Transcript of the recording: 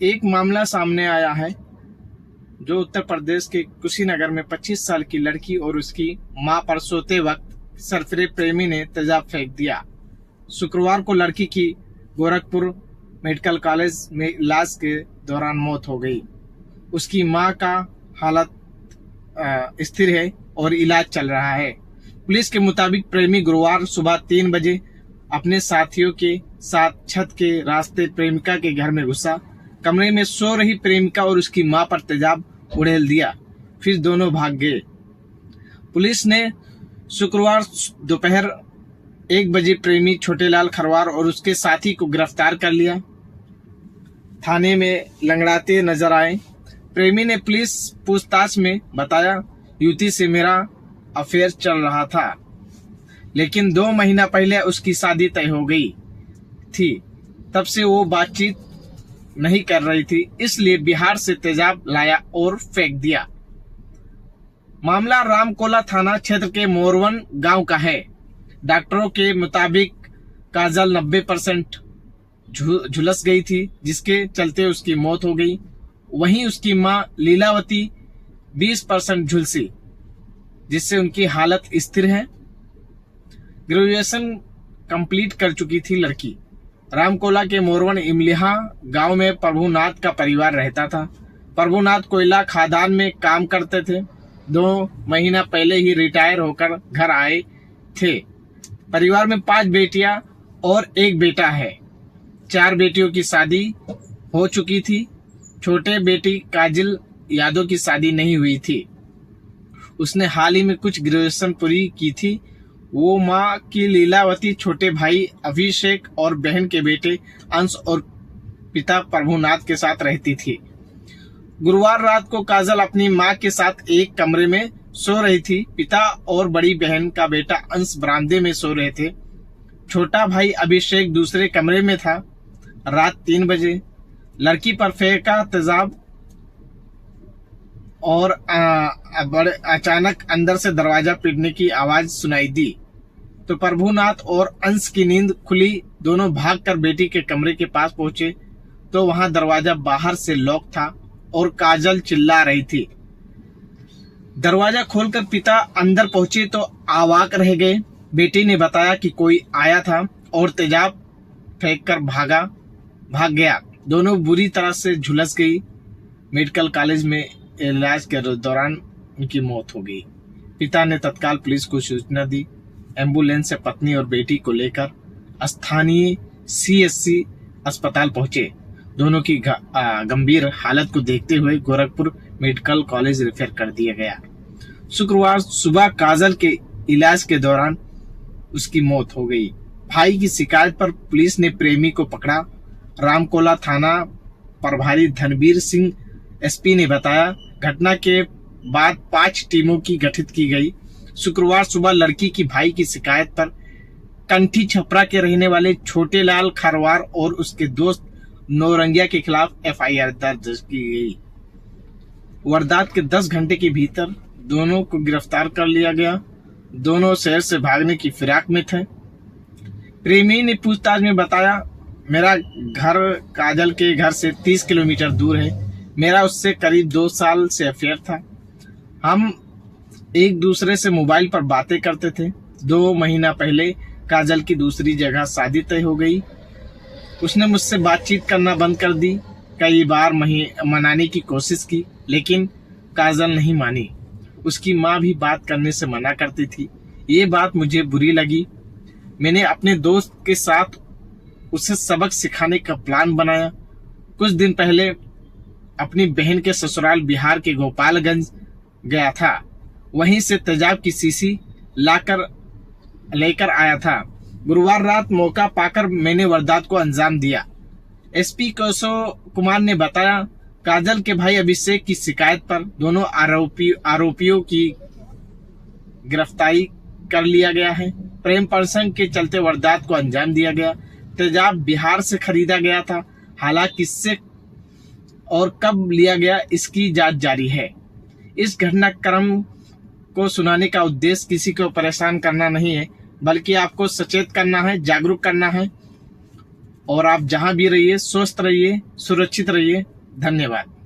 एक मामला सामने आया है जो उत्तर प्रदेश के कुशीनगर में 25 साल की लड़की और उसकी मां पर सोते वक्त सरफरे प्रेमी ने तेजाब फेंक दिया। शुक्रवार को लड़की की गोरखपुर मेडिकल कॉलेज में इलाज के दौरान मौत हो गई। उसकी मां का हालत स्थिर है और इलाज चल रहा है। पुलिस के मुताबिक प्रेमी गुरुवार सुबह 3 बजे अपने साथियों के साथ छत के रास्ते प्रेमिका के घर में घुसा। कमरे में सो रही प्रेमिका और उसकी मां पर तेजाब उड़ेल दिया, फिर दोनों भाग गए। पुलिस ने शुक्रवार दोपहर 1 बजे प्रेमी छोटेलाल खरवार और उसके साथी को गिरफ्तार कर लिया। थाने में लंगड़ाते नजर आए। प्रेमी ने पुलिस पूछताछ में बताया, युवती से मेरा अफेयर चल रहा था, लेकिन 2 महीना पहले उसकी शादी तय हो गई थी। तब से वो बातचीत नहीं कर रही थी, इसलिए बिहार से तेजाब लाया और फेंक दिया। मामला रामकोला थाना क्षेत्र के मोरवन गांव का है। डॉक्टरों के मुताबिक काजल 90% झुलस गई थी, जिसके चलते उसकी मौत हो गई। वहीं उसकी मां लीलावती 20% झुलसी, जिससे उनकी हालत स्थिर है। ग्रेजुएशन कंप्लीट कर चुकी थी लड़की। रामकोला के मोरवन इमलिहा गांव में प्रभुनाथ का परिवार रहता था। प्रभुनाथ कोयला खदान में काम करते थे। 2 महीना पहले ही रिटायर होकर घर आए थे। परिवार में 5 बेटियां और 1 बेटा है। 4 बेटियों की शादी हो चुकी थी। छोटे बेटी काजल यादव की शादी नहीं हुई थी। उसने हाल ही में कुछ ग्रेजुएशन पूरी की थी। वो माँ की लीलावती, छोटे भाई अभिषेक और बहन के बेटे अंश और पिता प्रभुनाथ के साथ रहती थी। गुरुवार रात को काजल अपनी माँ के साथ एक कमरे में सो रही थी। पिता और बड़ी बहन का बेटा अंश बरामदे में सो रहे थे। छोटा भाई अभिषेक दूसरे कमरे में था। रात 3 बजे लड़की पर फेंका तेजाब और बड़े अचानक अंदर से दरवाजा पीटने की आवाज सुनाई दी, तो प्रभुनाथ और अंश की नींद खुली। दोनों भागकर बेटी के कमरे के पास पहुंचे तो वहां दरवाजा बाहर से लॉक था और काजल चिल्ला रही थी। दरवाजा खोलकर पिता अंदर पहुंचे तो अवाक रह गए। बेटी ने बताया कि कोई आया था और तेजाब फेंककर भाग गया। दोनों बुरी तरह से झुलस गई। मेडिकल कॉलेज में इलाज के दौरान उनकी मौत हो गई। पिता ने तत्काल पुलिस को सूचना दी। एम्बुलेंस से पत्नी और बेटी को लेकर स्थानीय CSC अस्पताल पहुंचे। दोनों की गंभीर हालत को देखते हुए गोरखपुर मेडिकल कॉलेज रेफर कर दिया गया। शुक्रवार सुबह काजल के इलाज के दौरान उसकी मौत हो गई। भाई की शिकायत पर पुलिस ने प्रेमी को पकड़ा। रामकोला थाना प्रभारी धनबीर सिंह SP ने बताया, घटना के बाद 5 टीमों की गठित की गई। शुक्रवार सुबह लड़की की भाई की शिकायत पर कंठी छपरा के रहने वाले छोटेलाल खरवार और उसके दोस्त नौरंगिया के खिलाफ FIR दर्ज की गई। वारदात के 10 घंटे के भीतर दोनों को गिरफ्तार कर लिया गया। दोनों शहर से भागने की फिराक में थे। प्रेमी ने पूछताछ में बताया, मेरा घर काजल के घर से 30 किलोमीटर दूर है। मेरा उससे करीब 2 साल से अफेयर था। हम एक दूसरे से मोबाइल पर बातें करते थे। 2 महीना पहले काजल की दूसरी जगह शादी तय हो गई। उसने मुझसे बातचीत करना बंद कर दी। कई बार मनाने की कोशिश की, लेकिन काजल नहीं मानी। उसकी माँ भी बात करने से मना करती थी। ये बात मुझे बुरी लगी। मैंने अपने दोस्त के साथ उसे सबक सिखाने का प्लान बनाया। कुछ दिन पहले अपनी बहन के ससुराल बिहार के गोपालगंज गया था। वहीं से तेजाब की शीशी लेकर आया था। गुरुवार रात मौका पाकर मैंने वारदात को अंजाम दिया। SP केशव कुमार ने बताया, काजल के भाई अभिषेक की शिकायत पर दोनों आरोपियों की गिरफ्तारी कर लिया गया है। प्रेम प्रसंग के चलते वारदात को अंजाम दिया गया। तेजाब बिहार से खरीदा गया था। हालांकि किससे और कब लिया गया, इसकी जांच जारी है। इस घटनाक्रम को सुनाने का उद्देश्य किसी को परेशान करना नहीं है, बल्कि आपको सचेत करना है, जागरूक करना है और आप जहां भी रहिए स्वस्थ रहिए, सुरक्षित रहिए। धन्यवाद।